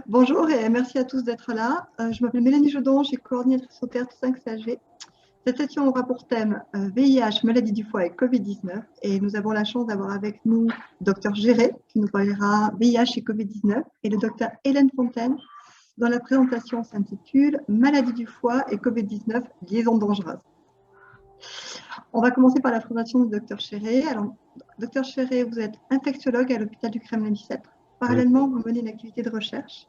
Bonjour et merci à tous d'être là. Je m'appelle Mélanie Jodon, je suis coordinatrice au théâtre 5 CHV. Cette session aura pour thème VIH, maladie du foie et Covid-19. Et nous avons la chance d'avoir avec nous Dr Géré, qui nous parlera VIH et Covid-19, et le Dr Hélène Fontaine, dont la présentation s'intitule Maladie du foie et Covid-19, liaison dangereuse. On va commencer par la présentation du Dr Géré. Alors, Dr Géré, vous êtes infectiologue à l'hôpital du Kremlin-Bicêtre. Parallèlement, vous menez une activité de recherche.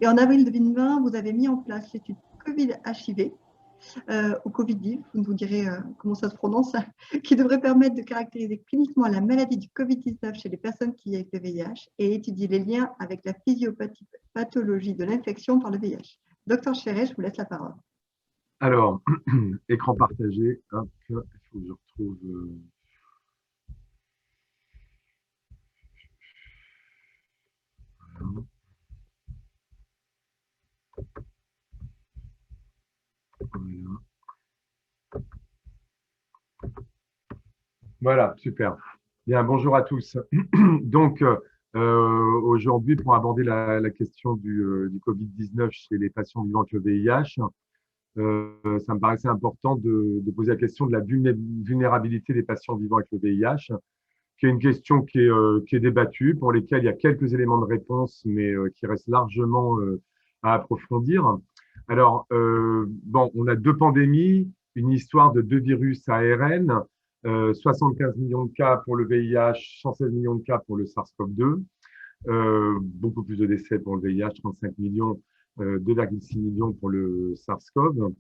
Et en avril 2020, vous avez mis en place l'étude Covid-HIV, ou Covid-19, vous nous direz comment ça se prononce, qui devrait permettre de caractériser cliniquement la maladie du Covid-19 chez les personnes qui vivent avec le VIH et étudier les liens avec la physiopathologie de l'infection par le VIH. Docteur Chéret, je vous laisse la parole. Alors, écran partagé. Hop, il faut que je retrouve. Voilà, super. Bien, bonjour à tous. Donc, aujourd'hui, pour aborder la question du Covid-19 chez les patients vivant avec le VIH, ça me paraissait important de poser la question de la vulnérabilité des patients vivant avec le VIH, qui est une question qui est débattue, pour lesquelles il y a quelques éléments de réponse, mais qui reste largement à approfondir. Alors, bon, on a deux pandémies, une histoire de deux virus ARN, 75 millions de cas pour le VIH, 116 millions de cas pour le SARS-CoV-2, beaucoup plus de décès pour le VIH, 35 millions, 2,6 millions pour le SARS-CoV.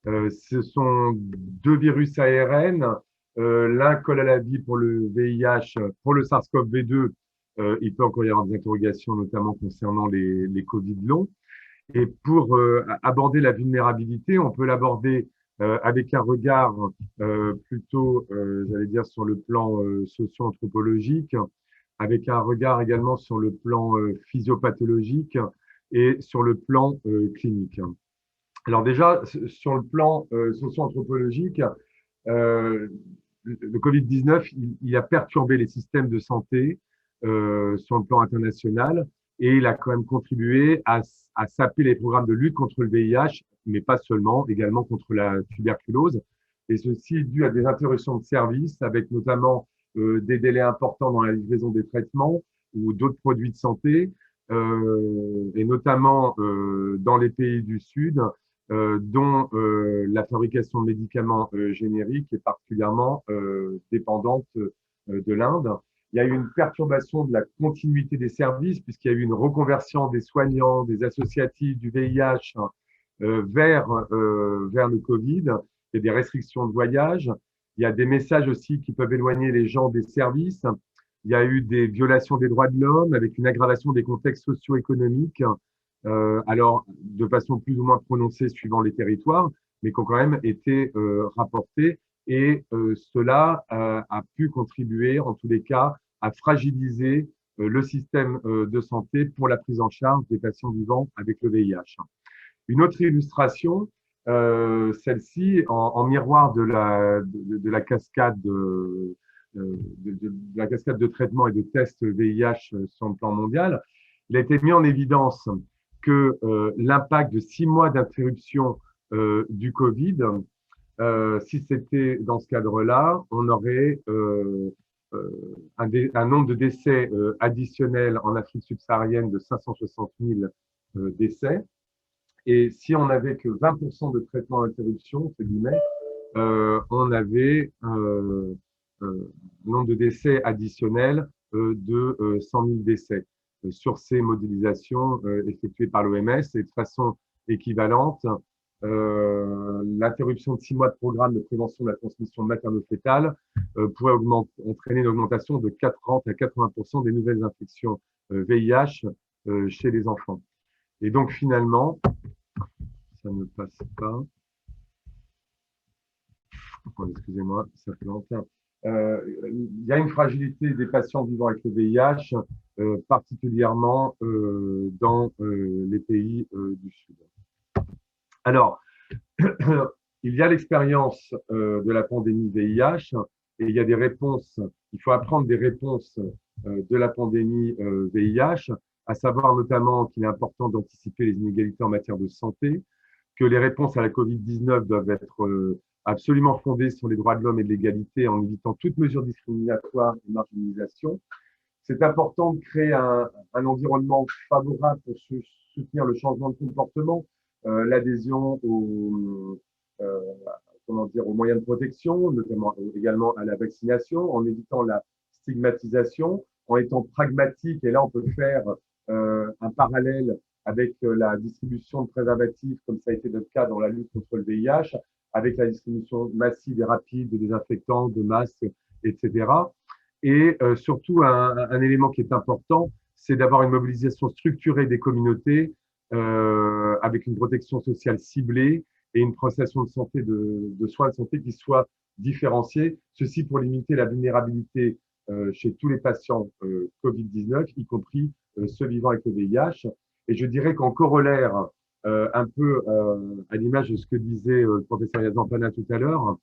Ce sont deux virus ARN. L'un colle à la vie pour le VIH. Pour le SARS-CoV-2, il peut encore y avoir des interrogations, notamment concernant les Covid longs. Et pour aborder la vulnérabilité, on peut l'aborder avec un regard plutôt, j'allais dire, sur le plan socio-anthropologique, avec un regard également sur le plan physiopathologique et sur le plan clinique. Alors déjà, sur le plan socio-anthropologique, euh, le Covid-19, il a perturbé les systèmes de santé sur le plan international et il a quand même contribué à saper les programmes de lutte contre le VIH, mais pas seulement, également contre la tuberculose. Et ceci est dû à des interruptions de services, avec notamment des délais importants dans la livraison des traitements ou d'autres produits de santé, et notamment dans les pays du Sud, dont la fabrication de médicaments génériques est particulièrement dépendante de l'Inde. Il y a eu une perturbation de la continuité des services puisqu'il y a eu une reconversion des soignants, des associatifs du VIH vers le Covid. Il y a des restrictions de voyage. Il y a des messages aussi qui peuvent éloigner les gens des services. Il y a eu des violations des droits de l'homme avec une aggravation des contextes socio-économiques, alors de façon plus ou moins prononcée suivant les territoires, mais qui ont quand même été rapportés. Et cela a pu contribuer, en tous les cas, à fragiliser le système de santé pour la prise en charge des patients vivant avec le VIH. Une autre illustration, celle-ci, en miroir de la cascade de la cascade de traitement et de tests VIH sur le plan mondial, il a été mis en évidence que l'impact de 6 mois d'interruption du Covid, si c'était dans ce cadre-là, on aurait un nombre de décès additionnel en Afrique subsaharienne de 560 000 décès. Et si on n'avait que 20% de traitement à interruption, entre guillemets, on avait nombre de décès additionnels de 100 000 décès sur ces modélisations effectuées par l'OMS. Et de façon équivalente, l'interruption de 6 mois de programme de prévention de la transmission materno-fétale pourrait entraîner une augmentation de 40 à 80% des nouvelles infections VIH chez les enfants. Et donc finalement, ça ne passe pas. Excusez-moi, ça fait longtemps. Il y a une fragilité des patients vivant avec le VIH, particulièrement dans les pays du Sud. Alors, il y a l'expérience de la pandémie VIH et il y a des réponses. Il faut apprendre des réponses de la pandémie VIH. à savoir notamment qu'il est important d'anticiper les inégalités en matière de santé, que les réponses à la Covid-19 doivent être absolument fondées sur les droits de l'homme et de l'égalité en évitant toute mesure discriminatoire et marginalisation. C'est important de créer un environnement favorable pour soutenir le changement de comportement, l'adhésion euh, aux moyens de protection, notamment également à la vaccination, en évitant la stigmatisation, en étant pragmatique. Et là, on peut faire un parallèle avec la distribution de préservatifs, comme ça a été notre cas dans la lutte contre le VIH, avec la distribution massive et rapide de désinfectants, de masques, etc. Et surtout, un élément qui est important, c'est d'avoir une mobilisation structurée des communautés avec une protection sociale ciblée et une prestation de santé, de soins de santé qui soit différenciée. Ceci pour limiter la vulnérabilité chez tous les patients Covid-19, y compris ceux vivant avec le VIH. Et je dirais qu'en corollaire, un peu à l'image de ce que disait le professeur Yazan-Pana tout à l'heure,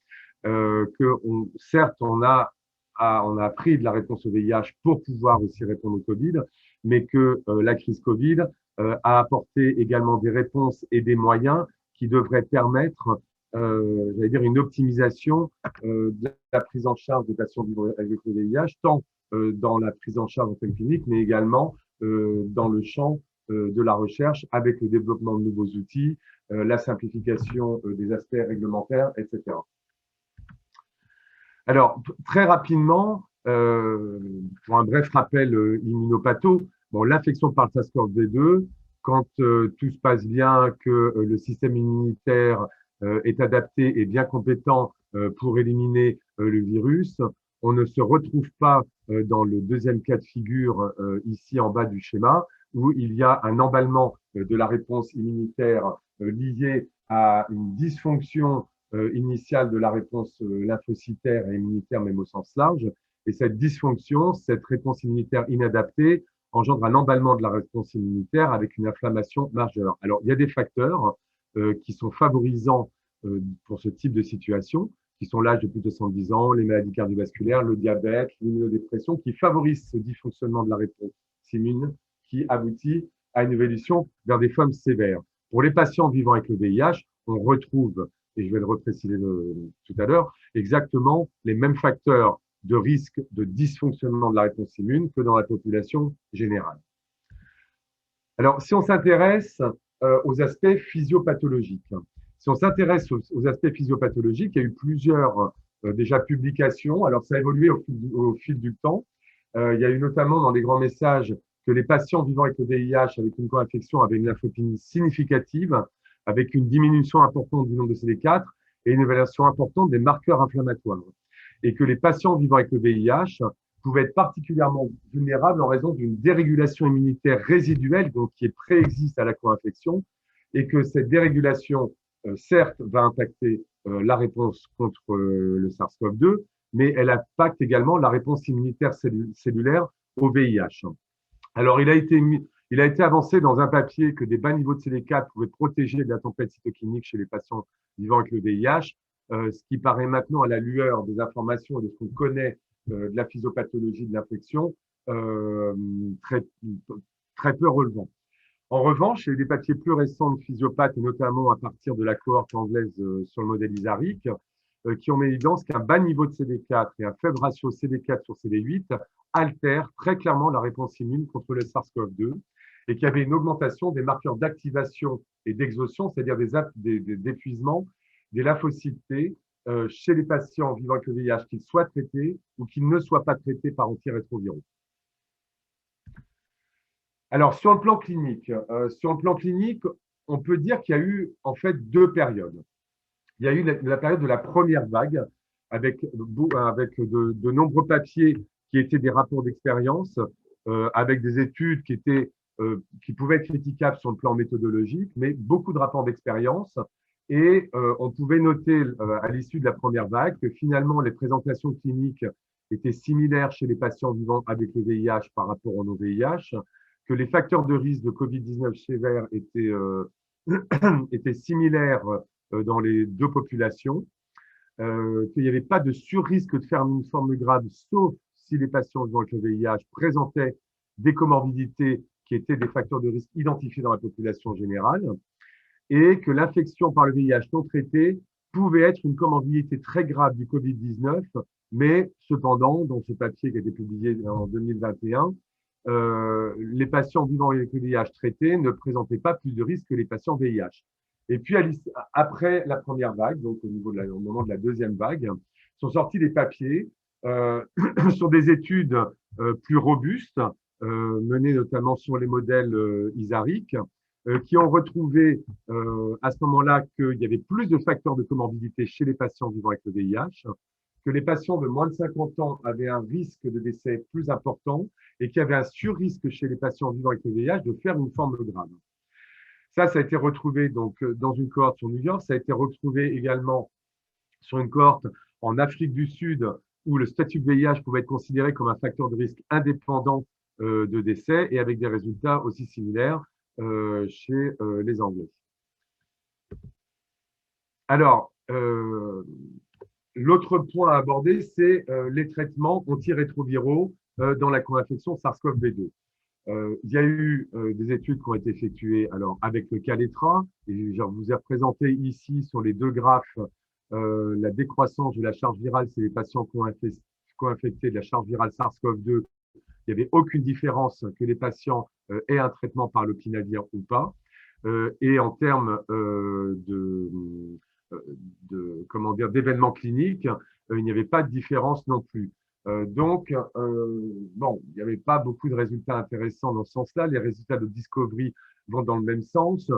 certes, on a appris de la réponse au VIH pour pouvoir aussi répondre au Covid, mais que la crise Covid a apporté également des réponses et des moyens qui devraient permettre, j'allais dire, une optimisation de la prise en charge des patients vivant avec le VIH, tant dans la prise en charge en termes cliniques, mais également dans le champ de la recherche avec le développement de nouveaux outils, la simplification des aspects réglementaires, etc. Alors, très rapidement, pour un bref rappel immunopatho, bon, l'infection par le SARS-CoV-2, quand tout se passe bien, que le système immunitaire est adapté et bien compétent pour éliminer le virus, on ne se retrouve pas dans le deuxième cas de figure ici en bas du schéma, où il y a un emballement de la réponse immunitaire lié à une dysfonction initiale de la réponse lymphocytaire et immunitaire, même au sens large. Et cette dysfonction, cette réponse immunitaire inadaptée, engendre un emballement de la réponse immunitaire avec une inflammation majeure. Alors, il y a des facteurs qui sont favorisants pour ce type de situation, qui sont l'âge de plus de 110 ans, les maladies cardiovasculaires, le diabète, l'immunodépression, qui favorisent ce dysfonctionnement de la réponse immune qui aboutit à une évolution vers des formes sévères. Pour les patients vivant avec le VIH, on retrouve, et je vais le repréciser tout à l'heure, exactement les mêmes facteurs de risque de dysfonctionnement de la réponse immune que dans la population générale. Alors, si on s'intéresse aux aspects physiopathologiques, si on s'intéresse aux aspects physiopathologiques, il y a eu plusieurs déjà publications. Alors, ça a évolué au fil du temps. Il y a eu notamment dans les grands messages que les patients vivant avec le VIH avec une co-infection avaient une lymphopénie significative, avec une diminution importante du nombre de CD4 et une évaluation importante des marqueurs inflammatoires. Et que les patients vivant avec le VIH pouvaient être particulièrement vulnérables en raison d'une dérégulation immunitaire résiduelle, donc qui préexiste à la co-infection, et que cette dérégulation, certes, va impacter la réponse contre le SARS-CoV-2, mais elle impacte également la réponse immunitaire cellulaire au VIH. Alors, il a été avancé dans un papier que des bas niveaux de CD4 pouvaient protéger de la tempête cytokinique chez les patients vivant avec le VIH, ce qui paraît maintenant à la lueur des informations et de ce qu'on connaît de la physiopathologie de l'infection, très, très peu relevant. En revanche, il y a eu des papiers plus récents de physiopathes, et notamment à partir de la cohorte anglaise sur le modèle ISARIC, qui ont mis en évidence qu'un bas niveau de CD4 et un faible ratio CD4 sur CD8 altèrent très clairement la réponse immune contre le SARS-CoV-2 et qu'il y avait une augmentation des marqueurs d'activation et d'exhaustion, c'est-à-dire d'épuisement des lymphocytes T chez les patients vivant avec le VIH, qu'ils soient traités ou qu'ils ne soient pas traités par antirétroviraux. Alors, sur le plan clinique, on peut dire qu'il y a eu en fait deux périodes. Il y a eu la période de la première vague avec de nombreux papiers qui étaient des rapports d'expérience, avec des études qui pouvaient être critiquables sur le plan méthodologique, mais beaucoup de rapports d'expérience. Et on pouvait noter à l'issue de la première vague que finalement les présentations cliniques étaient similaires chez les patients vivant avec le VIH par rapport au non-VIH, que les facteurs de risque de Covid-19 sévère étaient similaires dans les deux populations, qu'il n'y avait pas de surrisque de faire une forme grave, sauf si les patients vivant avec le VIH présentaient des comorbidités qui étaient des facteurs de risque identifiés dans la population générale, et que l'infection par le VIH non traité pouvait être une comorbidité très grave du Covid-19, mais cependant, dans ce papier qui a été publié en 2021, les patients vivant avec le VIH traité ne présentaient pas plus de risques que les patients VIH. Et puis, après la première vague, donc au moment de la deuxième vague, sont sortis des papiers sur des études plus robustes, menées notamment sur les modèles ISARIC, qui ont retrouvé à ce moment-là qu'il y avait plus de facteurs de comorbidité chez les patients vivant avec le VIH, que les patients de moins de 50 ans avaient un risque de décès plus important et qu'il y avait un surrisque chez les patients vivant avec le VIH de faire une forme grave. Ça a été retrouvé donc dans une cohorte sur New York, ça a été retrouvé également sur une cohorte en Afrique du Sud où le statut de VIH pouvait être considéré comme un facteur de risque indépendant de décès et avec des résultats aussi similaires chez les Anglais. Alors, l'autre point à aborder, c'est les traitements antirétroviraux dans la co-infection SARS-CoV-2. Il y a eu des études qui ont été effectuées alors, avec le Kaletra, et je vous ai représenté ici sur les deux graphes la décroissance de la charge virale chez les patients co-infectés de la charge virale SARS-CoV-2. Il n'y avait aucune différence que les patients aient un traitement par l'opinavir ou pas. Et en termes comment dire, d'événements cliniques, il n'y avait pas de différence non plus. Donc, bon, il n'y avait pas beaucoup de résultats intéressants dans ce sens-là. Les résultats de Discovery vont dans le même sens.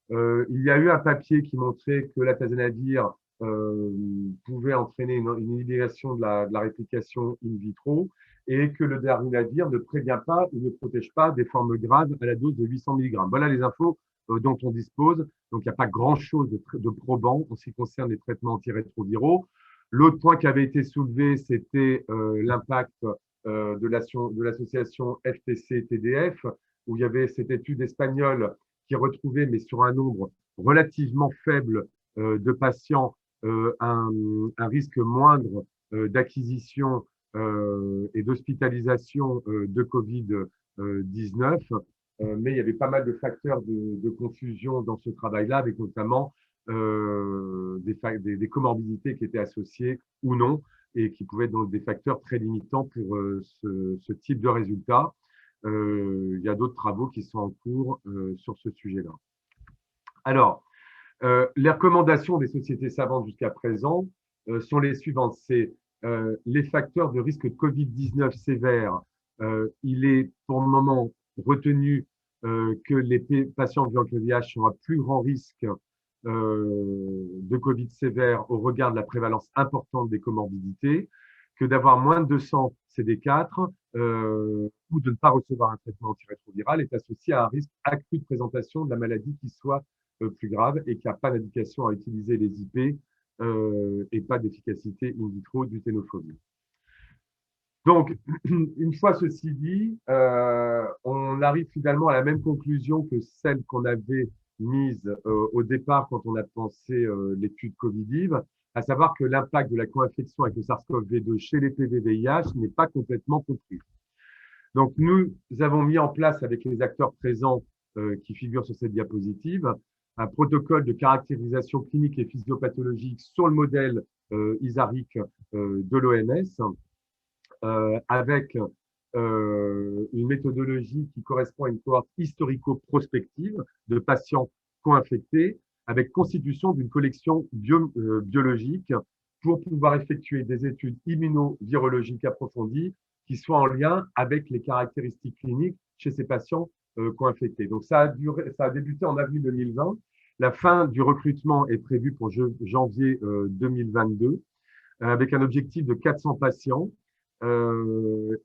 Il y a eu un papier qui montrait que l'atazanavir pouvait entraîner une inhibition de la réplication in vitro et que le darunavir ne prévient pas ou ne protège pas des formes graves à la dose de 800 mg. Voilà les infos dont on dispose. Donc, il n'y a pas grand-chose de probant en ce qui concerne les traitements antirétroviraux. L'autre point qui avait été soulevé, c'était l'impact de l'association FTC-TDF, où il y avait cette étude espagnole qui retrouvait, mais sur un nombre relativement faible de patients, un risque moindre d'acquisition et d'hospitalisation de Covid-19. Mais il y avait pas mal de facteurs de confusion dans ce travail-là, avec notamment des comorbidités qui étaient associées ou non, et qui pouvaient être donc des facteurs très limitants pour ce type de résultat. Il y a d'autres travaux qui sont en cours sur ce sujet-là. Alors, les recommandations des sociétés savantes jusqu'à présent sont les suivantes. C'est les facteurs de risque de Covid-19 sévère. Il est pour le moment retenu que les patients vivant avec le VIH ont un plus grand risque de Covid sévère au regard de la prévalence importante des comorbidités, que d'avoir moins de 200 CD4 ou de ne pas recevoir un traitement antirétroviral est associé à un risque accru de présentation de la maladie qui soit plus grave et qu'il n'y a pas d'indication à utiliser les IP et pas d'efficacité in vitro du tenofovir. Donc, une fois ceci dit, on arrive finalement à la même conclusion que celle qu'on avait mise au départ quand on a pensé l'étude Covidiv, à savoir que l'impact de la co-infection avec le SARS-CoV-2 chez les PV-VIH n'est pas complètement compris. Donc, nous avons mis en place avec les acteurs présents qui figurent sur cette diapositive un protocole de caractérisation clinique et physiopathologique sur le modèle ISARIC de l'OMS, avec une méthodologie qui correspond à une cohorte historico-prospective de patients co-infectés, avec constitution d'une collection biologique pour pouvoir effectuer des études immunovirologiques approfondies qui soient en lien avec les caractéristiques cliniques chez ces patients co-infectés. Donc, ça a débuté en avril 2020. La fin du recrutement est prévue pour janvier 2022, avec un objectif de 400 patients.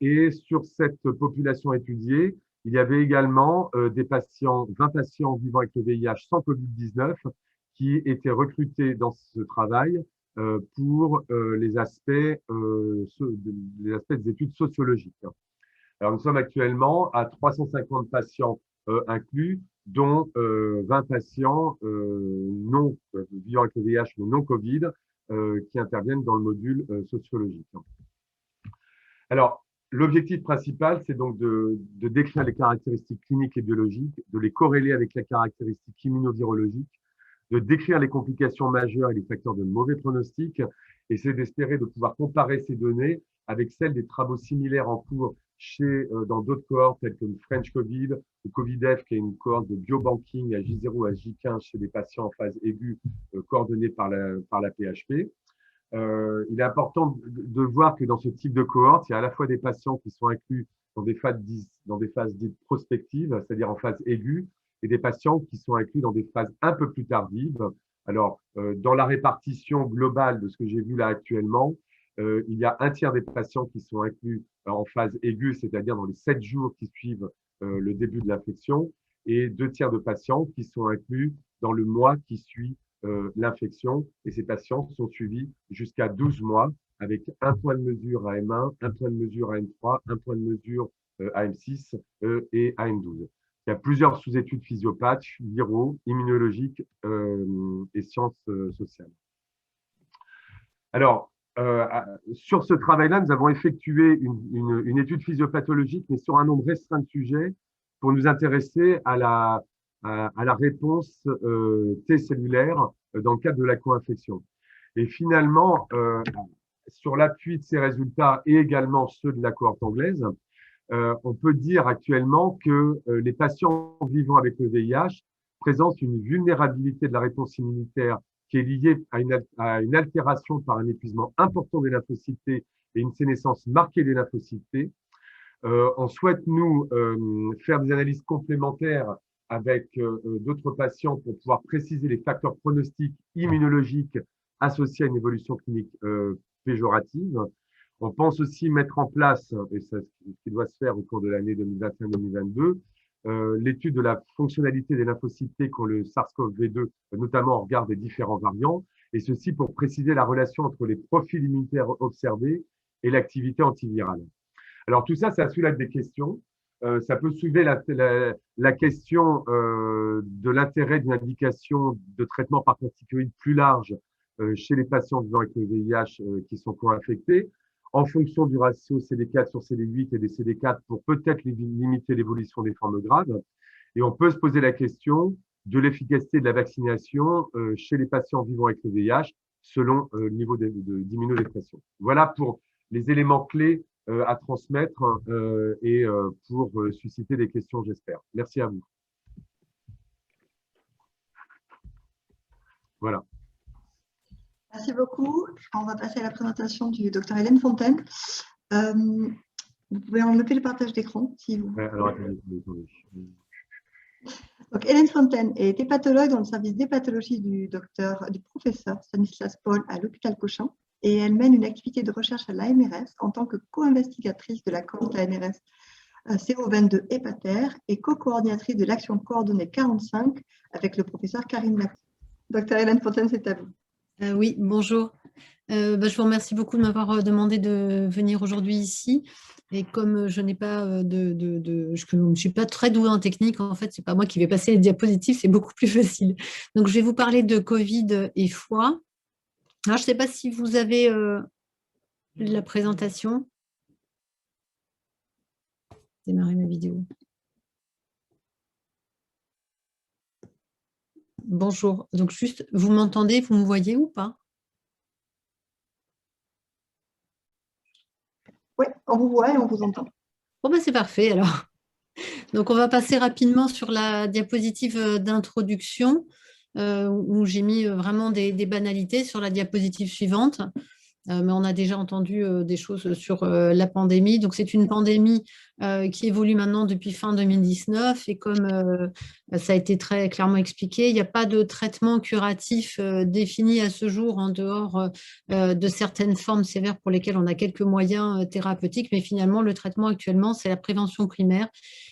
Et sur cette population étudiée, il y avait également 20 patients vivant avec le VIH sans Covid-19 qui étaient recrutés dans ce travail pour les aspects des études sociologiques. Alors, nous sommes actuellement à 350 patients inclus, dont 20 patients non vivant avec le VIH mais non Covid qui interviennent dans le module sociologique. Alors, L'objectif principal, c'est donc de décrire les caractéristiques cliniques et biologiques, de les corréler avec les caractéristiques immunovirologiques, de décrire les complications majeures et les facteurs de mauvais pronostic, et c'est d'espérer de pouvoir comparer ces données avec celles des travaux similaires en cours dans d'autres cohortes telles que le French Covid ou COVIDEF, qui est une cohorte de biobanking à J0 à J15 chez des patients en phase aiguë coordonnée par la PHP. Il est important de voir que dans ce type de cohorte, il y a à la fois des patients qui sont inclus dans des phases dites prospectives, c'est-à-dire en phase aiguë, et des patients qui sont inclus dans des phases un peu plus tardives. Alors, dans la répartition globale de ce que j'ai vu là actuellement, il y a un tiers des patients qui sont inclus en phase aiguë, c'est-à-dire dans les 7 jours qui suivent le début de l'infection, et 2 tiers de patients qui sont inclus dans le mois qui suit l'infection, et ces patients sont suivis jusqu'à 12 mois avec un point de mesure à M1, un point de mesure à M3, un point de mesure à M6 et à M12. Il y a plusieurs sous-études physiopathes, viro, immunologiques et sciences sociales. Alors, sur ce travail-là, nous avons effectué une étude physiopathologique, mais sur un nombre restreint de sujets pour nous intéresser à la réponse T cellulaire dans le cadre de la co-infection. Et finalement, sur l'appui de ces résultats et également ceux de la cohorte anglaise, on peut dire actuellement que les patients vivant avec le VIH présentent une vulnérabilité de la réponse immunitaire qui est liée à une altération par un épuisement important des lymphocytes T et une sénescence marquée des lymphocytes T. On souhaite, nous, faire des analyses complémentaires avec d'autres patients pour pouvoir préciser les facteurs pronostiques immunologiques associés à une évolution clinique péjorative. On pense aussi mettre en place, et c'est ce qui doit se faire au cours de l'année 2021-2022, l'étude de la fonctionnalité des lymphocytes T contre le SARS-CoV-2, notamment au regard des différents variants, et ceci pour préciser la relation entre les profils immunitaires observés et l'activité antivirale. Alors tout ça, ça soulève des questions. Ça peut soulever la question de l'intérêt d'une indication de traitement par corticoïdes plus large chez les patients vivant avec le VIH qui sont co-infectés, en fonction du ratio CD4 sur CD8 et des CD4 pour peut-être limiter l'évolution des formes graves. Et on peut se poser la question de l'efficacité de la vaccination chez les patients vivant avec le VIH selon le niveau d'immunodépression. Voilà pour les éléments clés à transmettre et pour susciter des questions, j'espère. Merci à vous. Voilà. Merci beaucoup. On va passer à la présentation du docteur Hélène Fontaine. Vous pouvez enlever le partage d'écran si vous. Alors, attendez. Donc, Hélène Fontaine est hépatologue dans le service d'hépatologie du professeur Stanislas Paul à l'hôpital Cochin, et elle mène une activité de recherche à l'AMRS en tant que co-investigatrice de la cohorte AMRS CO22 Hépater et co-coordinatrice de l'action coordonnée 45 avec le professeur Karine Lacroix. Docteur Hélène Fontaine, c'est à vous. Oui, bonjour. Je vous remercie beaucoup de m'avoir demandé de venir aujourd'hui ici. Et comme je n'ai pas je ne suis pas très douée en technique, en fait, ce n'est pas moi qui vais passer les diapositives, c'est beaucoup plus facile. Donc, je vais vous parler de Covid et foie. Alors, je ne sais pas si vous avez la présentation. Démarrer ma vidéo. Bonjour. Donc, juste, vous m'entendez, vous me voyez ou pas? Oui, on vous voit et on vous entend. Bon, ben, c'est parfait alors. Donc, on va passer rapidement sur la diapositive d'introduction où j'ai mis vraiment des banalités sur la diapositive suivante. Mais on a déjà entendu des choses sur la pandémie. Donc, c'est une pandémie qui évolue maintenant depuis fin 2019. Et comme ça a été très clairement expliqué, il n'y a pas de traitement curatif défini à ce jour en dehors de certaines formes sévères pour lesquelles on a quelques moyens thérapeutiques. Mais finalement, le traitement actuellement, c'est la prévention primaire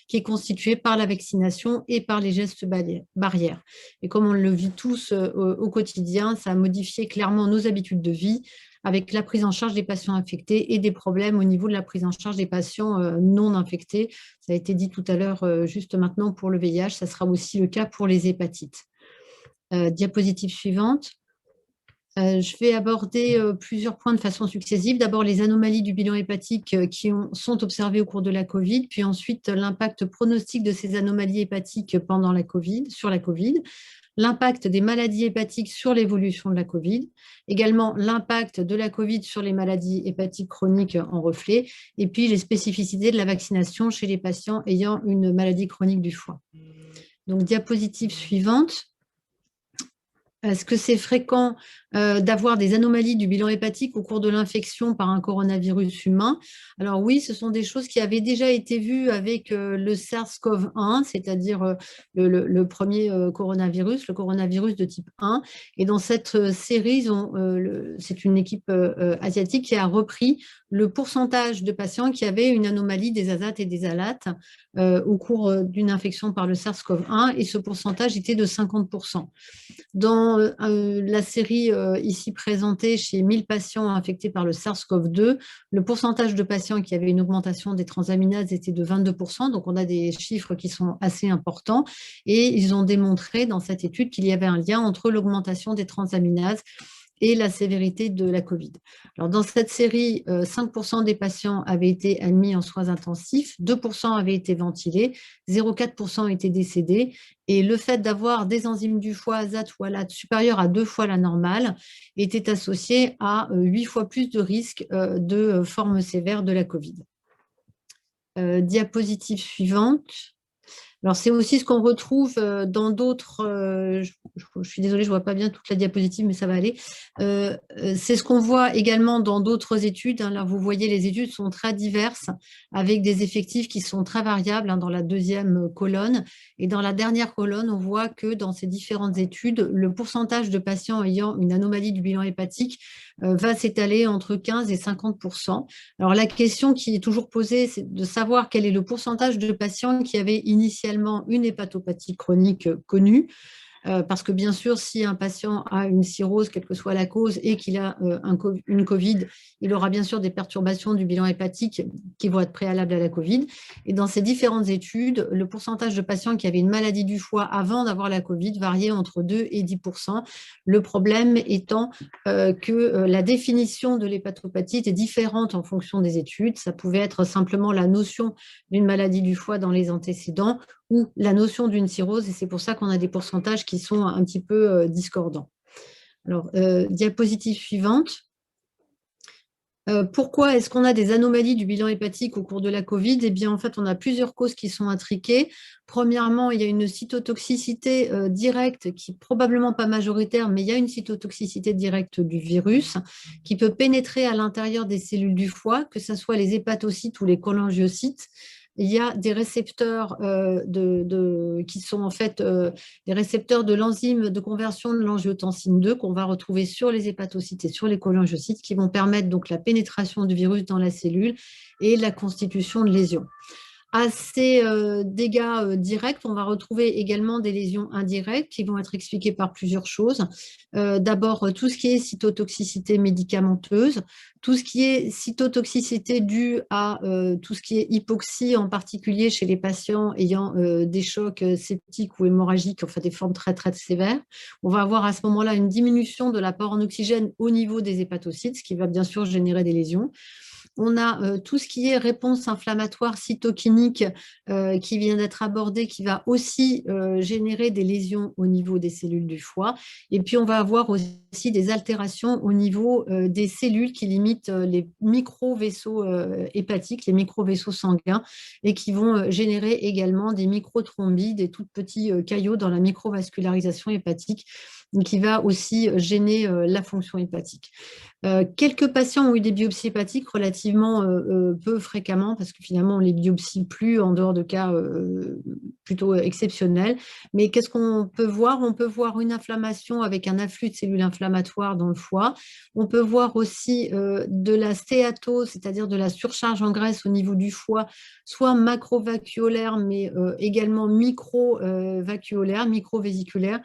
qui est constituée par la vaccination et par les gestes barrières. Et comme on le vit tous au quotidien, ça a modifié clairement nos habitudes de vie, avec la prise en charge des patients infectés et des problèmes au niveau de la prise en charge des patients non infectés. Ça a été dit tout à l'heure, juste maintenant pour le VIH, ça sera aussi le cas pour les hépatites. Diapositive suivante. Je vais aborder plusieurs points de façon successive. D'abord, les anomalies du bilan hépatique qui sont observées au cours de la COVID, puis ensuite l'impact pronostique de ces anomalies hépatiques pendant la COVID, sur la COVID, l'impact des maladies hépatiques sur l'évolution de la COVID, également l'impact de la COVID sur les maladies hépatiques chroniques en reflet, et puis les spécificités de la vaccination chez les patients ayant une maladie chronique du foie. Donc, diapositive suivante. Est-ce que c'est fréquent d'avoir des anomalies du bilan hépatique au cours de l'infection par un coronavirus humain? Alors oui, ce sont des choses qui avaient déjà été vues avec le SARS-CoV-1, c'est-à-dire le premier coronavirus, le coronavirus de type 1. Et dans cette série, c'est une équipe asiatique qui a repris le pourcentage de patients qui avaient une anomalie des azates et des alates au cours d'une infection par le SARS-CoV-1, et ce pourcentage était de 50%. Dans la série ici présentée chez 1000 patients infectés par le SARS-CoV-2, le pourcentage de patients qui avaient une augmentation des transaminases était de 22%, donc on a des chiffres qui sont assez importants, et ils ont démontré dans cette étude qu'il y avait un lien entre l'augmentation des transaminases et la sévérité de la COVID. Alors, dans cette série, 5% des patients avaient été admis en soins intensifs, 2% avaient été ventilés, 0,4% étaient décédés, et le fait d'avoir des enzymes du foie azate ou alate supérieures à 2 fois la normale était associé à 8 fois plus de risque de forme sévère de la COVID. Diapositive suivante. Alors, c'est aussi ce qu'on retrouve dans d'autres... je suis désolée, je ne vois pas bien toute la diapositive, mais ça va aller. C'est ce qu'on voit également dans d'autres études. Là, vous voyez, les études sont très diverses, avec des effectifs qui sont très variables dans la deuxième colonne. Et dans la dernière colonne, on voit que dans ces différentes études, le pourcentage de patients ayant une anomalie du bilan hépatique va s'étaler entre 15 et 50%. Alors, la question qui est toujours posée, c'est de savoir quel est le pourcentage de patients qui avaient initialement une hépatopathie chronique connue, parce que bien sûr, si un patient a une cirrhose, quelle que soit la cause, et qu'il a une COVID, il aura bien sûr des perturbations du bilan hépatique qui vont être préalables à la COVID. Et dans ces différentes études, le pourcentage de patients qui avaient une maladie du foie avant d'avoir la COVID variait entre 2 et 10%. Le problème étant que la définition de l'hépatopathie était différente en fonction des études. Ça pouvait être simplement la notion d'une maladie du foie dans les antécédents, ou la notion d'une cirrhose, et c'est pour ça qu'on a des pourcentages qui sont un petit peu discordants. Alors, diapositive suivante. Pourquoi est-ce qu'on a des anomalies du bilan hépatique au cours de la COVID? Eh bien, en fait, on a plusieurs causes qui sont intriquées. Premièrement, il y a une cytotoxicité directe qui est probablement pas majoritaire, mais il y a une cytotoxicité directe du virus qui peut pénétrer à l'intérieur des cellules du foie, que ce soit les hépatocytes ou les cholangiocytes. Il y a des récepteurs qui sont en fait les récepteurs de l'enzyme de conversion de l'angiotensine 2 qu'on va retrouver sur les hépatocytes et sur les cholangiocytes, qui vont permettre donc la pénétration du virus dans la cellule et la constitution de lésions. À ces dégâts directs, on va retrouver également des lésions indirectes qui vont être expliquées par plusieurs choses. D'abord, tout ce qui est cytotoxicité médicamenteuse, tout ce qui est cytotoxicité due à tout ce qui est hypoxie, en particulier chez les patients ayant des chocs septiques ou hémorragiques, enfin des formes très très sévères. On va avoir à ce moment-là une diminution de l'apport en oxygène au niveau des hépatocytes, ce qui va bien sûr générer des lésions. On a tout ce qui est réponse inflammatoire cytokinique qui vient d'être abordé, qui va aussi générer des lésions au niveau des cellules du foie. Et puis, on va avoir aussi des altérations au niveau des cellules qui limitent les micro-vaisseaux hépatiques, les micro-vaisseaux sanguins, et qui vont générer également des microthrombie, des tout petits caillots dans la microvascularisation hépatique, qui va aussi gêner la fonction hépatique. Quelques patients ont eu des biopsies hépatiques relativement peu fréquemment, parce que finalement on les biopsie plus en dehors de cas plutôt exceptionnels. Mais qu'est-ce qu'on peut voir? On peut voir une inflammation avec un afflux de cellules inflammatoires dans le foie. On peut voir aussi de la stéatose, c'est-à-dire de la surcharge en graisse au niveau du foie, soit macrovacuolaire, mais également microvacuolaire, microvésiculaire.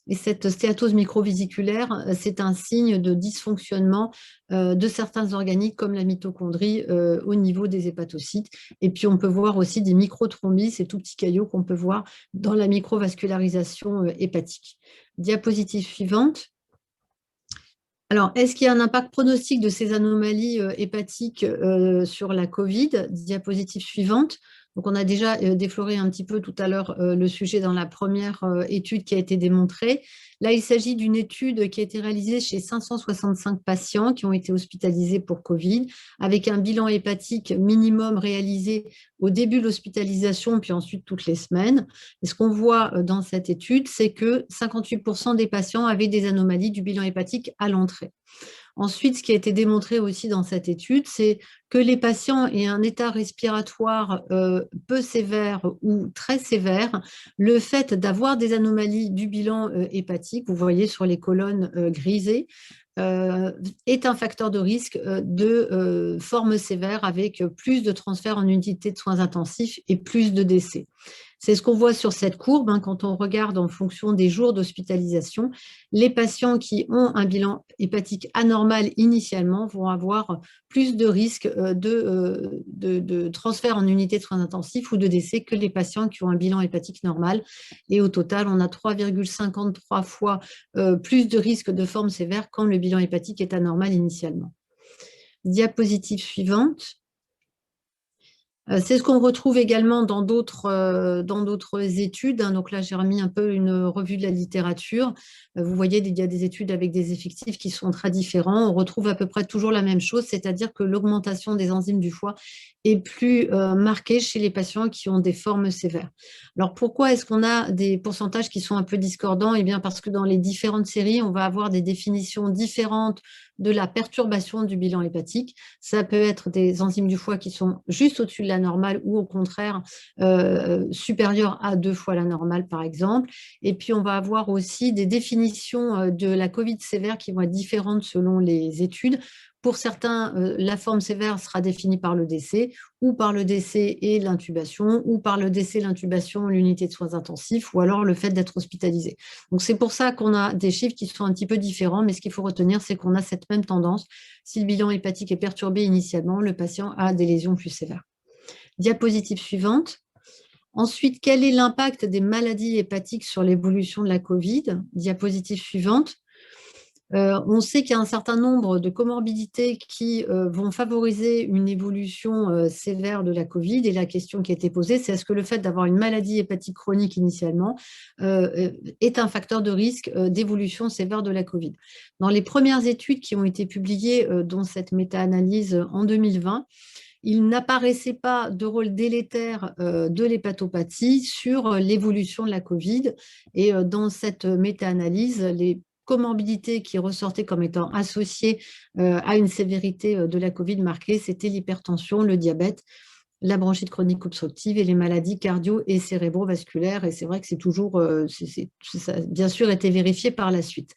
Et cette stéatose microvésiculaire, c'est un signe de dysfonctionnement de certains organites comme la mitochondrie au niveau des hépatocytes. Et puis, on peut voir aussi des microthrombis, ces tout petits caillots qu'on peut voir dans la microvascularisation hépatique. Diapositive suivante. Alors, est-ce qu'il y a un impact pronostic de ces anomalies hépatiques sur la COVID? Diapositive suivante. Donc, on a déjà défloré un petit peu tout à l'heure le sujet dans la première étude qui a été démontrée. Là, il s'agit d'une étude qui a été réalisée chez 565 patients qui ont été hospitalisés pour COVID, avec un bilan hépatique minimum réalisé au début de l'hospitalisation, puis ensuite toutes les semaines. Et ce qu'on voit dans cette étude, c'est que 58% des patients avaient des anomalies du bilan hépatique à l'entrée. Ensuite, ce qui a été démontré aussi dans cette étude, c'est que les patients aient un état respiratoire peu sévère ou très sévère, le fait d'avoir des anomalies du bilan hépatique, vous voyez sur les colonnes grisées, est un facteur de risque de forme sévère avec plus de transferts en unité de soins intensifs et plus de décès. C'est ce qu'on voit sur cette courbe, hein, quand on regarde en fonction des jours d'hospitalisation. Les patients qui ont un bilan hépatique anormal initialement vont avoir plus de risques de transfert en unité de soins intensifs ou de décès que les patients qui ont un bilan hépatique normal. Et au total, on a 3,53 fois plus de risques de forme sévère quand le bilan hépatique est anormal initialement. Diapositive suivante. C'est ce qu'on retrouve également dans d'autres études. Hein. Donc là, j'ai remis un peu une revue de la littérature. Vous voyez, il y a des études avec des effectifs qui sont très différents. On retrouve à peu près toujours la même chose, c'est-à-dire que l'augmentation des enzymes du foie est plus marquée chez les patients qui ont des formes sévères. Alors pourquoi est-ce qu'on a des pourcentages qui sont un peu discordants? Eh bien parce que dans les différentes séries, on va avoir des définitions différentes de la perturbation du bilan hépatique. Ça peut être des enzymes du foie qui sont juste au-dessus de la normale ou au contraire supérieures à 2 fois la normale, par exemple. Et puis, on va avoir aussi des définitions de la COVID sévère qui vont être différentes selon les études. Pour certains, la forme sévère sera définie par le décès, ou par le décès et l'intubation, ou par le décès, l'intubation, l'unité de soins intensifs, ou alors le fait d'être hospitalisé. Donc, c'est pour ça qu'on a des chiffres qui sont un petit peu différents, mais ce qu'il faut retenir, c'est qu'on a cette même tendance. Si le bilan hépatique est perturbé initialement, le patient a des lésions plus sévères. Diapositive suivante. Ensuite, quel est l'impact des maladies hépatiques sur l'évolution de la COVID? Diapositive suivante. On sait qu'il y a un certain nombre de comorbidités qui vont favoriser une évolution sévère de la COVID. Et la question qui a été posée, c'est est-ce que le fait d'avoir une maladie hépatique chronique initialement est un facteur de risque d'évolution sévère de la COVID? Dans les premières études qui ont été publiées, dont cette méta-analyse en 2020, il n'apparaissait pas de rôle délétère de l'hépatopathie sur l'évolution de la COVID. Et dans cette méta-analyse, les comorbidités qui ressortaient comme étant associées à une sévérité de la COVID marquée, c'était l'hypertension, le diabète, la bronchite chronique obstructive et les maladies cardio- et cérébrovasculaires. Et c'est vrai que c'est toujours, ça a bien sûr été vérifié par la suite.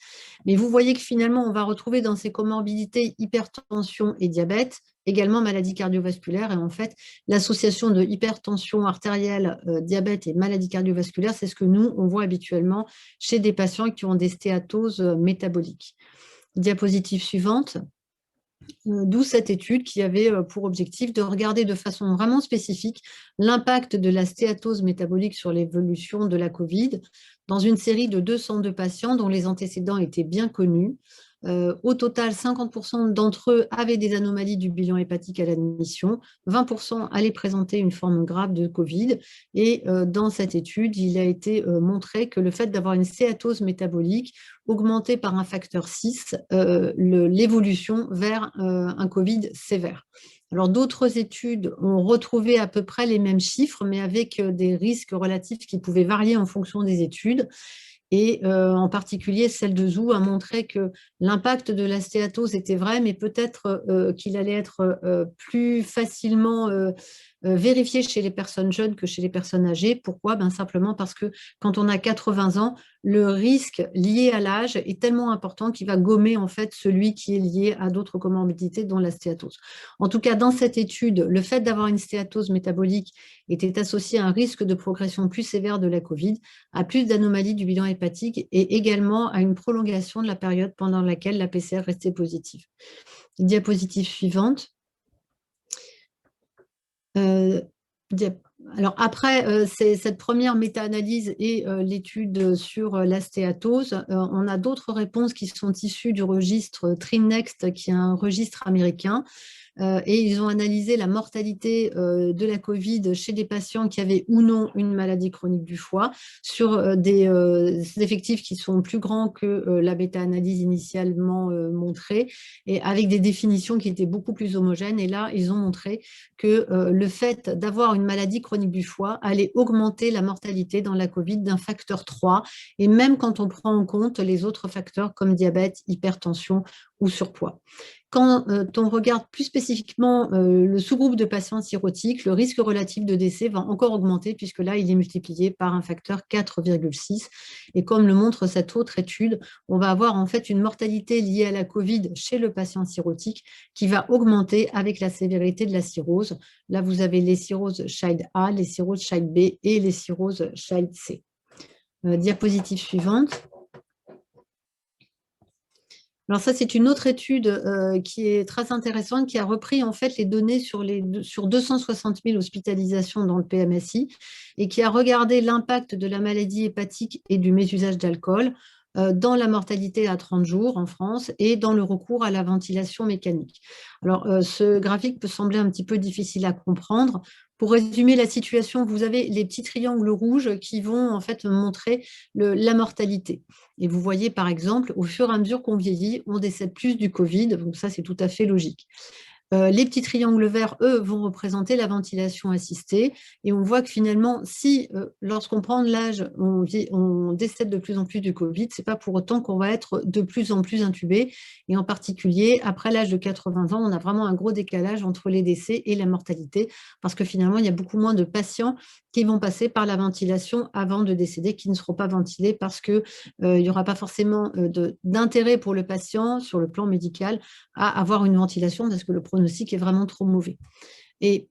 Mais vous voyez que finalement, on va retrouver dans ces comorbidités hypertension et diabète, également maladies cardiovasculaires. Et en fait, l'association de hypertension artérielle, diabète et maladies cardiovasculaires, c'est ce que nous, on voit habituellement chez des patients qui ont des stéatoses métaboliques. Diapositive suivante. D'où cette étude qui avait pour objectif de regarder de façon vraiment spécifique l'impact de la stéatose métabolique sur l'évolution de la COVID dans une série de 202 patients dont les antécédents étaient bien connus. Au total, 50% d'entre eux avaient des anomalies du bilan hépatique à l'admission, 20% allaient présenter une forme grave de COVID. Et dans cette étude, il a été montré que le fait d'avoir une stéatose métabolique augmentait par un facteur 6 l'évolution vers un COVID sévère. Alors, d'autres études ont retrouvé à peu près les mêmes chiffres, mais avec des risques relatifs qui pouvaient varier en fonction des études. Et en particulier, celle de Zhou a montré que l'impact de la stéatose était vrai, mais peut-être qu'il allait être plus facilement vérifié chez les personnes jeunes que chez les personnes âgées. Pourquoi? Simplement parce que quand on a 80 ans, le risque lié à l'âge est tellement important qu'il va gommer en fait celui qui est lié à d'autres comorbidités, dont la stéatose. En tout cas, dans cette étude, le fait d'avoir une stéatose métabolique était associé à un risque de progression plus sévère de la COVID, à plus d'anomalies du bilan hépatique et également à une prolongation de la période pendant laquelle la PCR restait positive. Diapositive suivante. Alors après, cette première méta-analyse et l'étude sur l'astéatose, on a d'autres réponses qui sont issues du registre TrimNext, qui est un registre américain. Et ils ont analysé la mortalité de la Covid chez des patients qui avaient ou non une maladie chronique du foie sur des effectifs qui sont plus grands que la méta-analyse initialement montrée et avec des définitions qui étaient beaucoup plus homogènes. Et là, ils ont montré que le fait d'avoir une maladie chronique du foie allait augmenter la mortalité dans la Covid d'un facteur 3, et même quand on prend en compte les autres facteurs comme diabète, hypertension ou surpoids. Quand on regarde plus spécifiquement le sous-groupe de patients cirrhotiques, le risque relatif de décès va encore augmenter puisque là, il est multiplié par un facteur 4,6. Et comme le montre cette autre étude, on va avoir en fait une mortalité liée à la Covid chez le patient cirrhotique qui va augmenter avec la sévérité de la cirrhose. Là, vous avez les cirrhoses Child A, les cirrhoses Child B et les cirrhoses Child C. Diapositive suivante. Alors ça, c'est une autre étude qui est très intéressante, qui a repris en fait les données sur 260 000 hospitalisations dans le PMSI et qui a regardé l'impact de la maladie hépatique et du mésusage d'alcool dans la mortalité à 30 jours en France et dans le recours à la ventilation mécanique. Alors, ce graphique peut sembler un petit peu difficile à comprendre. Pour résumer la situation, vous avez les petits triangles rouges qui vont en fait montrer la mortalité. Et vous voyez par exemple, au fur et à mesure qu'on vieillit, on décède plus du Covid, donc ça c'est tout à fait logique. Les petits triangles verts, eux, vont représenter la ventilation assistée. Et on voit que finalement, si lorsqu'on prend de l'âge, on décède de plus en plus du Covid, ce n'est pas pour autant qu'on va être de plus en plus intubé. Et en particulier, après l'âge de 80 ans, on a vraiment un gros décalage entre les décès et la mortalité, parce que finalement, il y a beaucoup moins de patients qui vont passer par la ventilation avant de décéder, qui ne seront pas ventilés parce qu'il n'y aura pas forcément d'intérêt pour le patient sur le plan médical à avoir une ventilation parce que le pronostic est vraiment trop mauvais. Et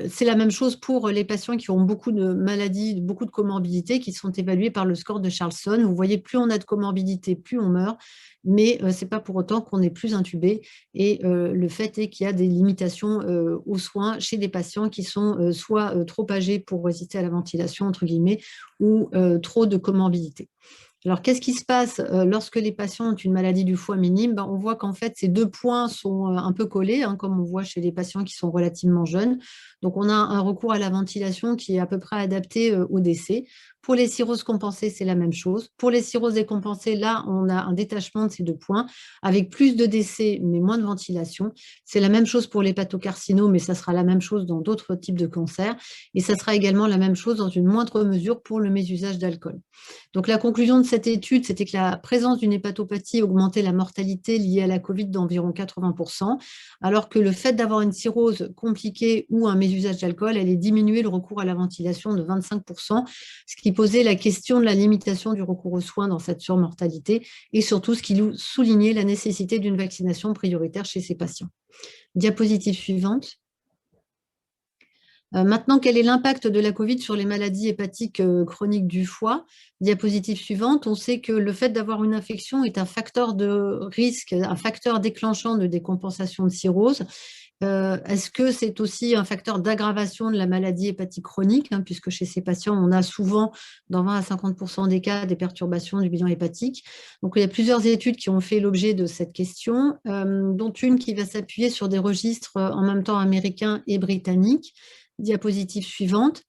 c'est la même chose pour les patients qui ont beaucoup de maladies, beaucoup de comorbidités qui sont évaluées par le score de Charlson. Vous voyez, plus on a de comorbidités, plus on meurt, mais ce n'est pas pour autant qu'on est plus intubé. Et le fait est qu'il y a des limitations aux soins chez des patients qui sont soit trop âgés pour résister à la ventilation, entre guillemets, ou trop de comorbidités. Alors, qu'est-ce qui se passe lorsque les patients ont une maladie du foie minime? On voit qu'en fait, ces deux points sont un peu collés, comme on voit chez les patients qui sont relativement jeunes. Donc, on a un recours à la ventilation qui est à peu près adapté au décès. Pour les cirrhoses compensées, c'est la même chose. Pour les cirrhoses décompensées, là, on a un détachement de ces deux points avec plus de décès, mais moins de ventilation. C'est la même chose pour l'hépatocarcinome, mais ça sera la même chose dans d'autres types de cancers. Et ça sera également la même chose dans une moindre mesure pour le mésusage d'alcool. Donc, la conclusion de cette étude, c'était que la présence d'une hépatopathie augmentait la mortalité liée à la Covid d'environ 80%, alors que le fait d'avoir une cirrhose compliquée ou un mésusage d'alcool allait diminuer le recours à la ventilation de 25%, ce qui posait la question de la limitation du recours aux soins dans cette surmortalité et surtout ce qui soulignait la nécessité d'une vaccination prioritaire chez ces patients. Diapositive suivante. Maintenant, quel est l'impact de la Covid sur les maladies hépatiques chroniques du foie? Diapositive suivante, on sait que le fait d'avoir une infection est un facteur de risque, un facteur déclenchant de décompensation de cirrhose. Est-ce que c'est aussi un facteur d'aggravation de la maladie hépatique chronique, puisque chez ces patients, on a souvent, dans 20 à 50% des cas, des perturbations du bilan hépatique. Donc, il y a plusieurs études qui ont fait l'objet de cette question, dont une qui va s'appuyer sur des registres en même temps américains et britanniques. Diapositive suivante.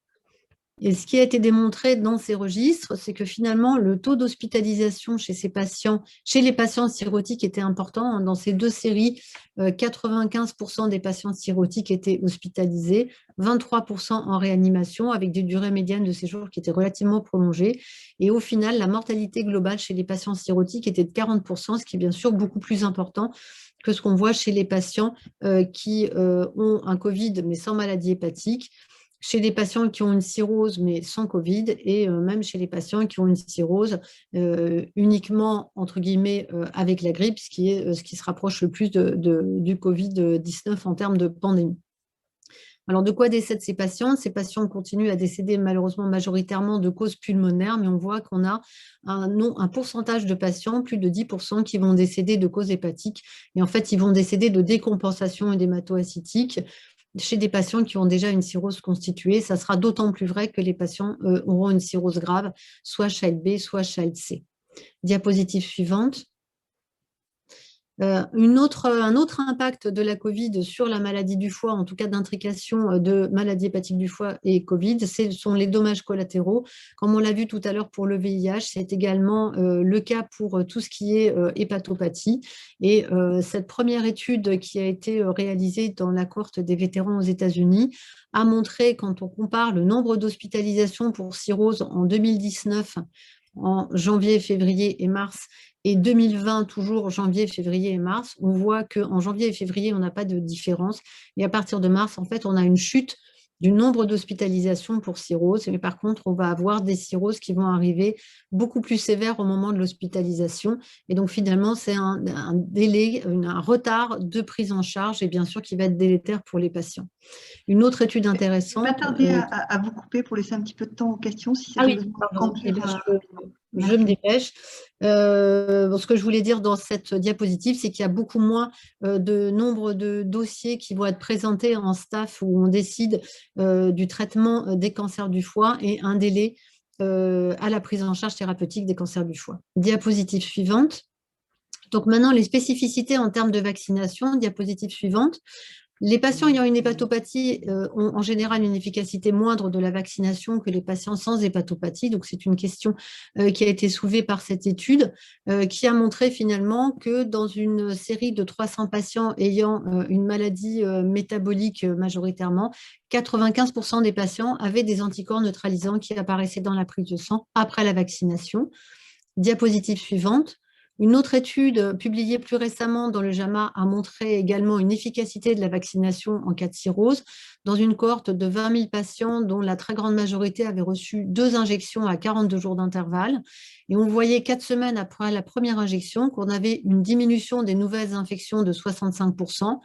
Et ce qui a été démontré dans ces registres, c'est que finalement, le taux d'hospitalisation chez ces patients, chez les patients cirrhotiques était important. Dans ces deux séries, 95% des patients cirrhotiques étaient hospitalisés, 23% en réanimation, avec des durées médianes de séjour qui étaient relativement prolongées. Et au final, la mortalité globale chez les patients cirrhotiques était de 40%, ce qui est bien sûr beaucoup plus important que ce qu'on voit chez les patients qui ont un Covid mais sans maladie hépatique, chez les patients qui ont une cirrhose mais sans Covid et même chez les patients qui ont une cirrhose uniquement, entre guillemets, avec la grippe, ce qui se rapproche le plus du Covid-19 en termes de pandémie. Alors, de quoi décèdent ces patients? Ces patients continuent à décéder malheureusement majoritairement de causes pulmonaires, mais on voit qu'on a un pourcentage de patients, plus de 10%, qui vont décéder de causes hépatiques. Et en fait, ils vont décéder de décompensation et d'hématoacytique. chez des patients qui ont déjà une cirrhose constituée. Ça sera d'autant plus vrai que les patients auront une cirrhose grave, soit child B, soit child C. Diapositive suivante. Un autre impact de la Covid sur la maladie du foie, en tout cas d'intrication de maladie hépatique du foie et Covid, ce sont les dommages collatéraux. Comme on l'a vu tout à l'heure pour le VIH, c'est également le cas pour tout ce qui est hépatopathie. Et cette première étude qui a été réalisée dans la cohorte des vétérans aux États-Unis a montré, quand on compare le nombre d'hospitalisations pour cirrhose en 2019, en janvier, février et mars, et 2020, toujours janvier, février et mars, on voit qu'en janvier et février, on n'a pas de différence. Et à partir de mars, en fait, on a une chute du nombre d'hospitalisations pour cirrhose. Mais par contre, on va avoir des cirrhoses qui vont arriver beaucoup plus sévères au moment de l'hospitalisation. Et donc, finalement, c'est un délai, un retard de prise en charge et bien sûr qui va être délétère pour les patients. Une autre étude intéressante… Je vais pas tarder à vous couper pour laisser un petit peu de temps aux questions. Si Ah oui, pardon, je me dépêche. Ce que je voulais dire dans cette diapositive, c'est qu'il y a beaucoup moins de nombre de dossiers qui vont être présentés en staff où on décide du traitement des cancers du foie et un délai à la prise en charge thérapeutique des cancers du foie. Diapositive suivante. Donc maintenant, les spécificités en termes de vaccination. Diapositive suivante. Les patients ayant une hépatopathie ont en général une efficacité moindre de la vaccination que les patients sans hépatopathie. Donc, c'est une question qui a été soulevée par cette étude qui a montré finalement que dans une série de 300 patients ayant une maladie métabolique majoritairement, 95% des patients avaient des anticorps neutralisants qui apparaissaient dans la prise de sang après la vaccination. Diapositive suivante. Une autre étude publiée plus récemment dans le JAMA a montré également une efficacité de la vaccination en cas de cirrhose dans une cohorte de 20 000 patients dont la très grande majorité avait reçu 2 injections à 42 jours d'intervalle. Et on voyait 4 semaines après la première injection qu'on avait une diminution des nouvelles infections de 65%,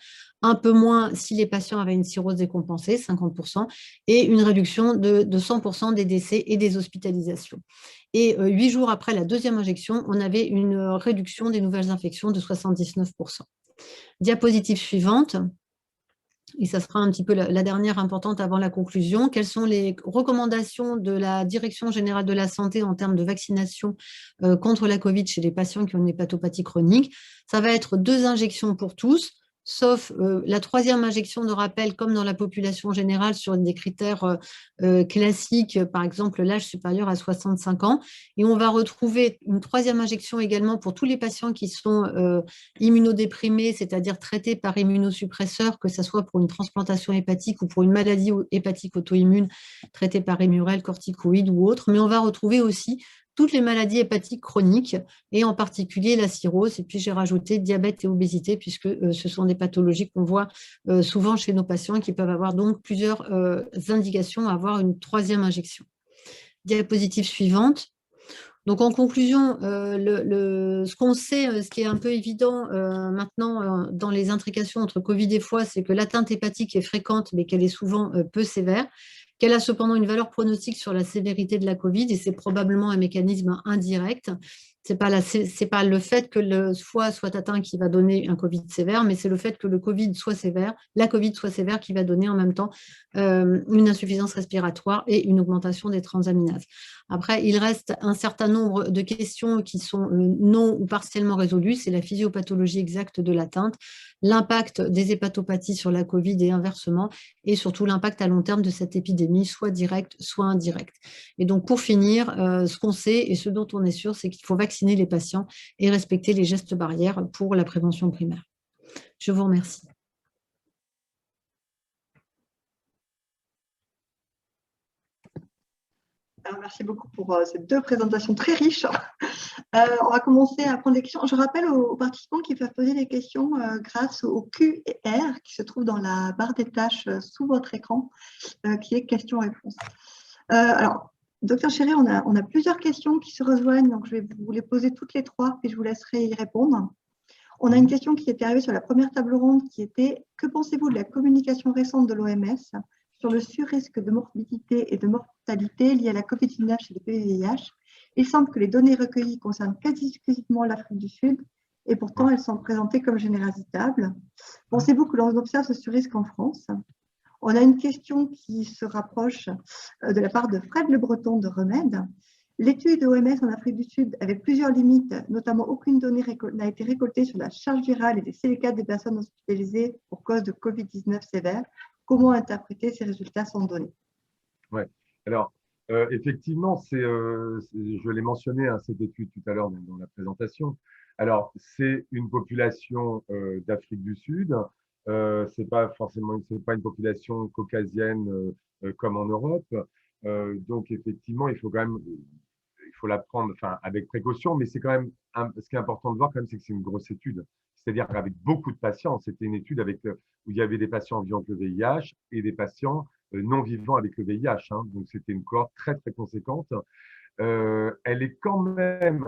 un peu moins si les patients avaient une cirrhose décompensée, 50%, et une réduction de 100% des décès et des hospitalisations. Et 8 jours après la deuxième injection, on avait une réduction des nouvelles infections de 79%. Diapositive suivante. Et ça sera un petit peu la dernière importante avant la conclusion. Quelles sont les recommandations de la Direction générale de la santé en termes de vaccination contre la Covid chez les patients qui ont une hépatopathie chronique? Ça va être 2 injections pour tous, sauf la 3e injection de rappel, comme dans la population générale, sur des critères classiques, par exemple l'âge supérieur à 65 ans. Et on va retrouver une 3e injection également pour tous les patients qui sont immunodéprimés, c'est-à-dire traités par immunosuppresseurs, que ce soit pour une transplantation hépatique ou pour une maladie hépatique auto-immune traitée par Immurel, corticoïdes ou autres. Mais on va retrouver aussi toutes les maladies hépatiques chroniques et en particulier la cirrhose. Et puis j'ai rajouté diabète et obésité puisque ce sont des pathologies qu'on voit souvent chez nos patients et qui peuvent avoir donc plusieurs indications à avoir une 3e injection. Diapositive suivante. Donc en conclusion, ce qu'on sait, ce qui est un peu évident maintenant dans les intrications entre Covid et foie, c'est que l'atteinte hépatique est fréquente mais qu'elle est souvent peu sévère, qu'elle a cependant une valeur pronostique sur la sévérité de la Covid et c'est probablement un mécanisme indirect. Ce n'est pas le fait que le foie soit atteint qui va donner un Covid sévère, mais c'est le fait que le Covid soit sévère, la Covid soit sévère qui va donner en même temps une insuffisance respiratoire et une augmentation des transaminases. Après, il reste un certain nombre de questions qui sont non ou partiellement résolues. C'est la physiopathologie exacte de l'atteinte, l'impact des hépatopathies sur la Covid et inversement, et surtout l'impact à long terme de cette épidémie, soit direct, soit indirect. Et donc, pour finir, ce qu'on sait et ce dont on est sûr, c'est qu'il faut vacciner les patients et respecter les gestes barrières pour la prévention primaire. Je vous remercie. Alors, merci beaucoup pour ces 2 présentations très riches. On va commencer à prendre des questions. Je rappelle aux participants qu'ils peuvent poser des questions grâce au QR qui se trouve dans la barre des tâches sous votre écran, qui est questions-réponses. Alors, Docteur Chéret, on a plusieurs questions qui se rejoignent, donc je vais vous les poser toutes les 3, puis je vous laisserai y répondre. On a une question qui était arrivée sur la première table ronde qui était « Que pensez-vous de la communication récente de l'OMS sur le surrisque de morbidité et de mortalité lié à la COVID-19 chez les PVIH? Il semble que les données recueillies concernent quasi exclusivement l'Afrique du Sud et pourtant elles sont présentées comme généralisables. Pensez-vous que l'on observe ce surrisque en France? On a une question qui se rapproche de la part de Fred Le Breton de Remède. L'étude OMS en Afrique du Sud avait plusieurs limites, notamment aucune donnée n'a été récoltée sur la charge virale et les CD4 des personnes hospitalisées pour cause de Covid-19 sévère. Comment interpréter ces résultats sans données? Ouais. Alors, effectivement, je l'ai mentionné, hein, cette étude tout à l'heure dans la présentation. Alors, c'est une population d'Afrique du Sud. C'est pas une population caucasienne comme en Europe. Donc, effectivement, il faut la prendre, enfin, avec précaution, mais c'est quand même, ce qui est important de voir quand même, c'est que c'est une grosse étude. C'est-à-dire qu'avec beaucoup de patients, c'était une étude où il y avait des patients vivant avec le VIH et des patients non vivant avec le VIH. Hein. Donc, c'était une cohorte très, très conséquente. Elle est quand même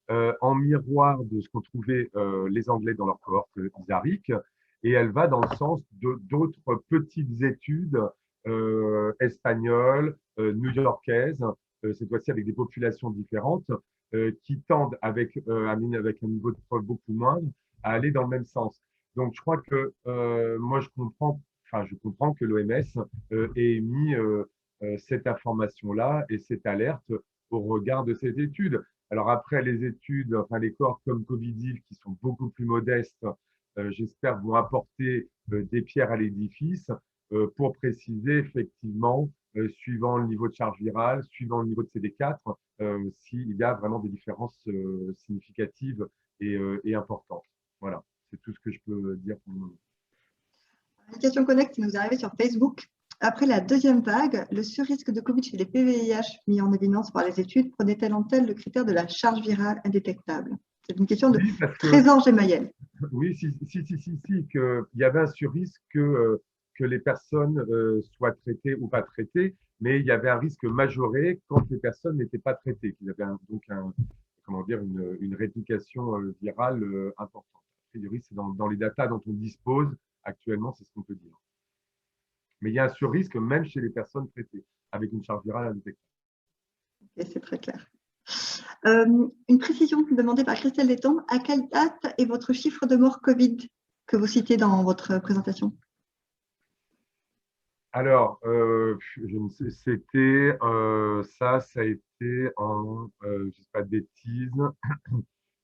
en miroir de ce qu'ont trouvé les Anglais dans leur cohorte isarique, et elle va dans le sens d'autres petites études espagnoles, new-yorkaises, cette fois-ci avec des populations différentes, qui tendent avec un niveau de preuve beaucoup moindre à aller dans le même sens. Donc, je crois que moi, je comprends que l'OMS ait émis cette information-là et cette alerte au regard de cette étude. Alors après, les études, enfin les cohortes comme Covidiv, qui sont beaucoup plus modestes, j'espère vont apporter des pierres à l'édifice pour préciser effectivement, suivant le niveau de charge virale, suivant le niveau de CD4, s'il y a vraiment des différences significatives et importantes. Voilà, c'est tout ce que je peux dire pour le moment. Une question connect qui nous est arrivée sur Facebook. Après la deuxième vague, le surrisque de Covid chez les PVIH mis en évidence par les études prenait-elle en tel le critère de la charge virale indétectable? C'est une question de Trésor Gemayel. Oui, qu'il y avait un surrisque que les personnes soient traitées ou pas traitées, mais il y avait un risque majoré quand les personnes n'étaient pas traitées, qu'il y avait une réplication virale importante. A priori, c'est dans les datas dont on dispose actuellement, c'est ce qu'on peut dire. Mais il y a un surrisque même chez les personnes traitées, avec une charge virale indétectable. Et c'est très clair. Une précision demandée par Christelle Letton. À quelle date est votre chiffre de mort Covid que vous citez dans votre présentation? Alors, je ne sais, ça a été en, je ne sais pas de bêtises,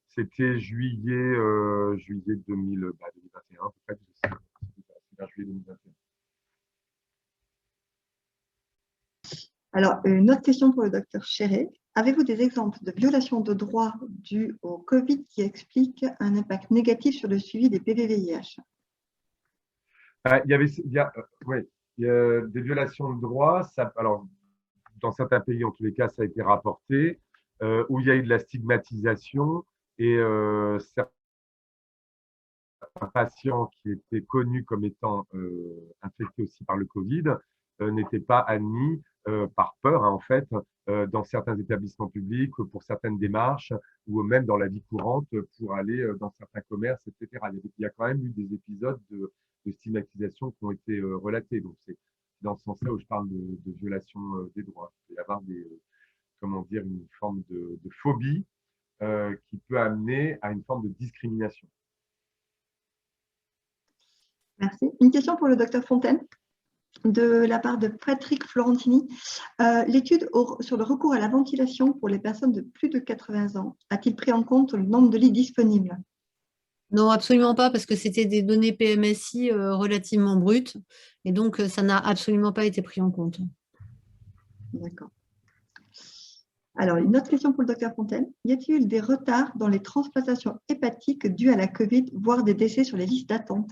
c'était juillet 2021, à peu près, c'est vers juillet 2021. Alors, une autre question pour le docteur Chéret. Avez-vous des exemples de violations de droits dues au Covid qui expliquent un impact négatif sur le suivi des PVVIH? Il y a des violations de droits. Alors, dans certains pays, en tous les cas, ça a été rapporté, où il y a eu de la stigmatisation et certains patients qui étaient connus comme étant infectés aussi par le Covid n'étaient pas admis par peur, hein, en fait, dans certains établissements publics, pour certaines démarches, ou même dans la vie courante pour aller dans certains commerces, etc. Il y a quand même eu des épisodes de stigmatisation qui ont été relatés. Donc, c'est dans ce sens-là où je parle de violation des droits. Il peut y avoir une forme de phobie qui peut amener à une forme de discrimination. Merci. Une question pour le docteur Fontaine, de la part de Patrick Florentini. L'étude sur le recours à la ventilation pour les personnes de plus de 80 ans a-t-il pris en compte le nombre de lits disponibles? Non, absolument pas, parce que c'était des données PMSI relativement brutes, et donc ça n'a absolument pas été pris en compte. D'accord. Alors, une autre question pour le docteur Fontaine. Y a-t-il des retards dans les transplantations hépatiques dues à la Covid, voire des décès sur les listes d'attente?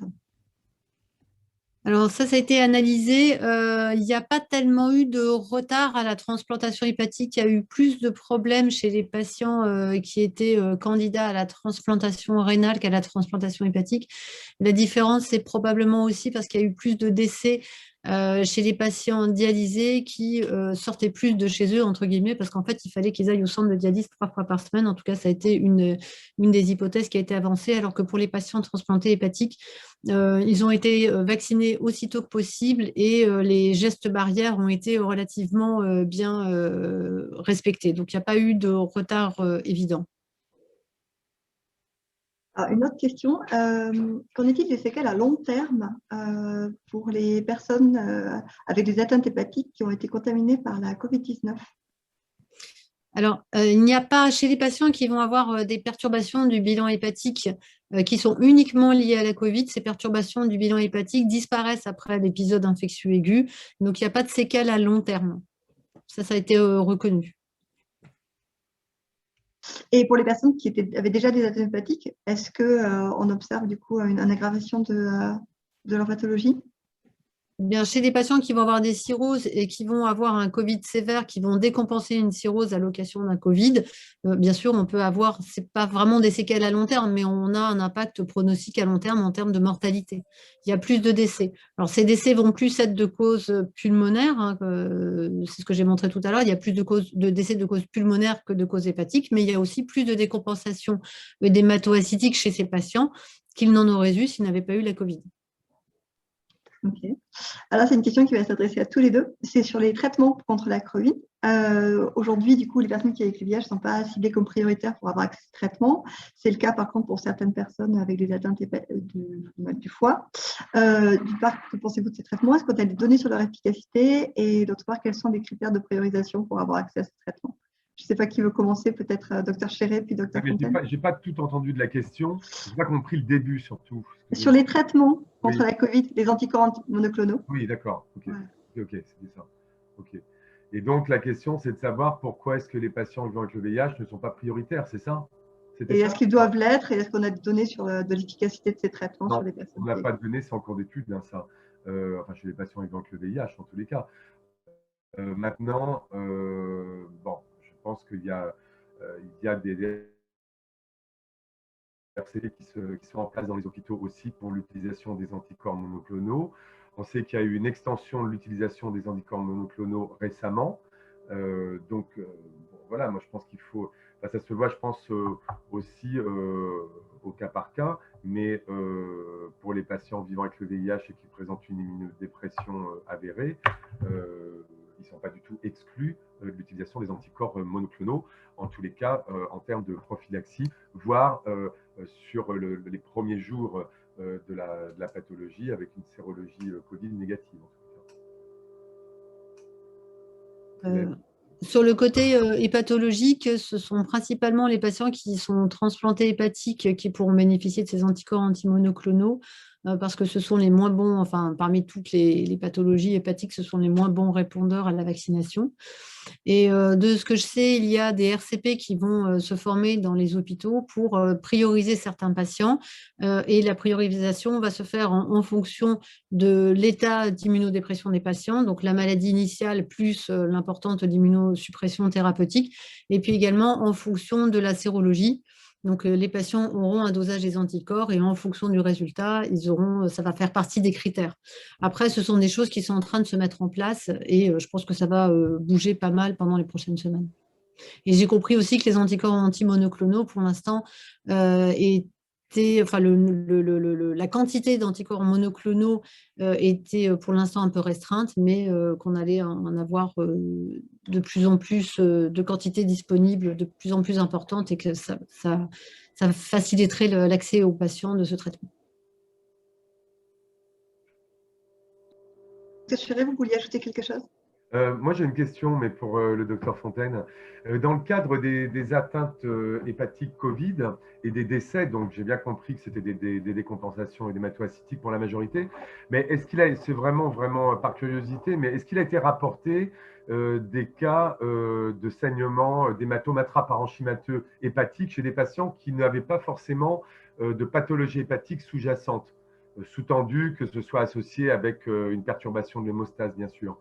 Alors ça a été analysé. Il n'y a pas tellement eu de retard à la transplantation hépatique. Il y a eu plus de problèmes chez les patients qui étaient candidats à la transplantation rénale qu'à la transplantation hépatique. La différence, c'est probablement aussi parce qu'il y a eu plus de décès chez les patients dialysés qui sortaient plus de chez eux, entre guillemets, parce qu'en fait, il fallait qu'ils aillent au centre de dialyse 3 fois par semaine. En tout cas, ça a été une des hypothèses qui a été avancée, alors que pour les patients transplantés hépatiques, ils ont été vaccinés aussitôt que possible et les gestes barrières ont été relativement bien respectés. Donc, il n'y a pas eu de retard évident. Alors, une autre question, qu'en est-il des séquelles à long terme pour les personnes avec des atteintes hépatiques qui ont été contaminées par la COVID-19? Alors, il n'y a pas chez les patients qui vont avoir des perturbations du bilan hépatique qui sont uniquement liées à la COVID. Ces perturbations du bilan hépatique disparaissent après l'épisode infectieux aigu. Donc, il n'y a pas de séquelles à long terme. Ça a été reconnu. Et pour les personnes qui avaient déjà des atteintes hépatiques, est-ce qu'on observe du coup une aggravation de leur pathologie? Bien, chez les patients qui vont avoir des cirrhoses et qui vont avoir un Covid sévère, qui vont décompenser une cirrhose à l'occasion d'un Covid, bien sûr, on peut avoir, ce n'est pas vraiment des séquelles à long terme, mais on a un impact pronostic à long terme en termes de mortalité. Il y a plus de décès. Alors, ces décès vont plus être de cause pulmonaire, hein, c'est ce que j'ai montré tout à l'heure. Il y a plus de décès de cause pulmonaire que de cause hépatique, mais il y a aussi plus de décompensation d'hématoacytique chez ces patients qu'ils n'en auraient eu s'ils n'avaient pas eu la Covid. Ok. Alors, c'est une question qui va s'adresser à tous les deux. C'est sur les traitements contre la Covid. Aujourd'hui, du coup, les personnes qui ont avec le VIH ne sont pas ciblées comme prioritaires pour avoir accès au traitement. C'est le cas, par contre, pour certaines personnes avec des atteintes du foie. D'une part, que pensez-vous de ces traitements? Est-ce qu'on a des données sur leur efficacité? Et d'autre part, quels sont les critères de priorisation pour avoir accès à ces traitements? Je ne sais pas qui veut commencer, peut-être Dr Chéret, puis Dr Fontaine. Je n'ai pas tout entendu de la question. Je n'ai pas compris le début, surtout. Sur les traitements contre la Covid, les anticorps monoclonaux. Oui, d'accord. Ok, Voilà. ok, c'était ça. Ok. Et donc, la question, c'est de savoir pourquoi est-ce que les patients vivant avec le VIH ne sont pas prioritaires, c'est ça? Et est-ce qu'ils doivent l'être? Et est-ce qu'on a des données sur de l'efficacité de ces traitements sur les personnes? On n'a pas de données, c'est en cours d'étude, hein, ça. Enfin, chez les patients vivant avec le VIH, en tous les cas. Maintenant, bon, je pense qu'il y a des RCT qui sont en place dans les hôpitaux aussi pour l'utilisation des anticorps monoclonaux. On sait qu'il y a eu une extension de l'utilisation des anticorps monoclonaux récemment. Donc, bon, voilà, moi je pense qu'il faut, ça se voit, je pense, aussi au cas par cas, mais pour les patients vivant avec le VIH et qui présentent une immunodépression avérée, ils ne sont pas du tout exclus de l'utilisation des anticorps monoclonaux, en tous les cas en termes de prophylaxie, voire sur les premiers jours de la pathologie avec une sérologie Covid négative. Sur le côté hépatologique, ce sont principalement les patients qui sont transplantés hépatiques qui pourront bénéficier de ces anticorps antimonoclonaux parce que ce sont les moins bons, enfin parmi toutes les pathologies hépatiques, ce sont les moins bons répondeurs à la vaccination. Et de ce que je sais, il y a des RCP qui vont se former dans les hôpitaux pour prioriser certains patients et la priorisation va se faire en fonction de l'état d'immunodépression des patients, donc la maladie initiale plus l'importante immunosuppression thérapeutique, et puis également en fonction de la sérologie. Donc, les patients auront un dosage des anticorps et en fonction du résultat, ça va faire partie des critères. Après, ce sont des choses qui sont en train de se mettre en place et je pense que ça va bouger pas mal pendant les prochaines semaines. Et j'ai compris aussi que les anticorps antimonoclonaux, pour l'instant, la quantité d'anticorps monoclonaux était pour l'instant un peu restreinte, mais qu'on allait en avoir de plus en plus de quantité disponible, de plus en plus importante, et que ça faciliterait l'accès aux patients de ce traitement. Monsieur Chéret, vous vouliez ajouter quelque chose? Moi, j'ai une question, mais pour le docteur Fontaine. Dans le cadre des atteintes hépatiques Covid et des décès, donc j'ai bien compris que c'était des décompensations et des hématoacytiques pour la majorité, mais c'est vraiment par curiosité, mais est-ce qu'il a été rapporté des cas de saignement d'hématomes intraparenchymateux hépatiques chez des patients qui n'avaient pas forcément de pathologie hépatique sous-jacente, sous-tendu que ce soit associé avec une perturbation de l'hémostase, bien sûr?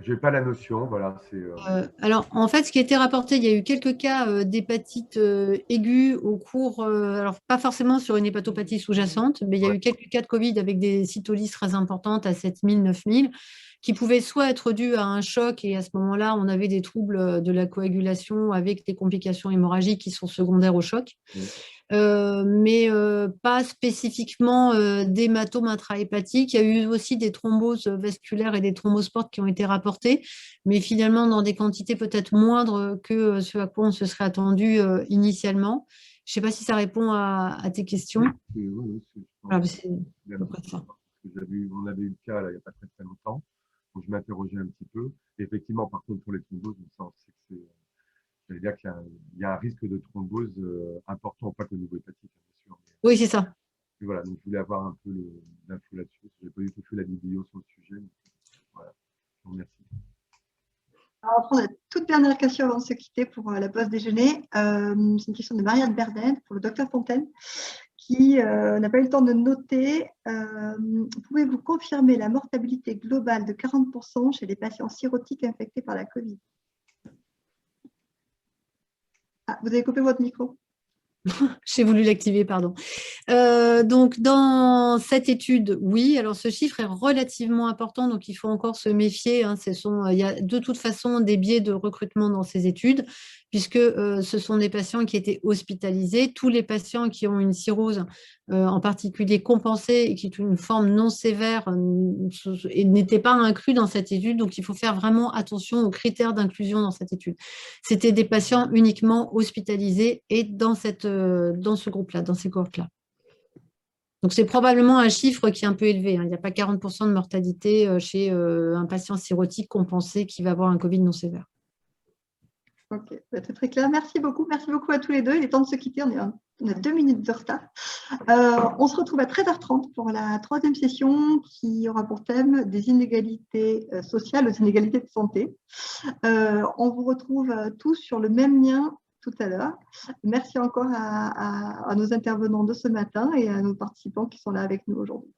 Je n'ai pas la notion, voilà. Alors, en fait, ce qui a été rapporté, il y a eu quelques cas d'hépatite aiguë au cours, alors pas forcément sur une hépatopathie sous-jacente, mais il y a eu quelques cas de Covid avec des cytolyses très importantes à 7000, 9000, qui pouvaient soit être dus à un choc, et à ce moment-là, on avait des troubles de la coagulation avec des complications hémorragiques qui sont secondaires au choc. Mais pas spécifiquement d'hématomes intrahépatiques. Il y a eu aussi des thromboses vasculaires et des thrombospores qui ont été rapportés, mais finalement dans des quantités peut-être moindres que ce à quoi on se serait attendu initialement. Je ne sais pas si ça répond à tes questions. Oui, Voilà, c'est à peu près ça. On avait eu le cas là, il n'y a pas très très longtemps, donc je m'interrogeais un petit peu. Et effectivement, par contre, pour les thromboses, ça, on sait que c'est, j'allais dire qu'il y a un risque de thrombose important, pas que au niveau hépatique, hein, bien sûr. Oui, c'est ça. Mais voilà, donc je voulais avoir un peu l'info là-dessus. Je n'ai pas du tout fait la vidéo sur le sujet. Donc, voilà, je vous remercie. Alors, on va prendre la toute dernière question avant de se quitter pour la pause déjeuner. C'est une question de Marianne Berden pour le docteur Fontaine, qui n'a pas eu le temps de noter. Pouvez-vous confirmer la mortalité globale de 40% chez les patients cirrhotiques infectés par la Covid? Ah, vous avez coupé votre micro. J'ai voulu l'activer, pardon. Donc, dans cette étude, oui. Alors, ce chiffre est relativement important, donc il faut encore se méfier. Hein. Il y a de toute façon des biais de recrutement dans ces études, puisque ce sont des patients qui étaient hospitalisés. Tous les patients qui ont une cirrhose, en particulier compensée et qui ont une forme non sévère, n'étaient pas inclus dans cette étude. Donc, il faut faire vraiment attention aux critères d'inclusion dans cette étude. C'était des patients uniquement hospitalisés et dans ce groupe-là, dans ces cohortes-là. Donc, c'est probablement un chiffre qui est un peu élevé. Hein. Il n'y a pas 40% de mortalité chez un patient cirrhotique compensé qui va avoir un Covid non sévère. Ok, c'est très clair. Merci beaucoup à tous les deux. Il est temps de se quitter. On a 2 minutes de retard. On se retrouve à 13h30 pour la 3e session qui aura pour thème des inégalités sociales aux inégalités de santé. On vous retrouve tous sur le même lien tout à l'heure. Merci encore à nos intervenants de ce matin et à nos participants qui sont là avec nous aujourd'hui.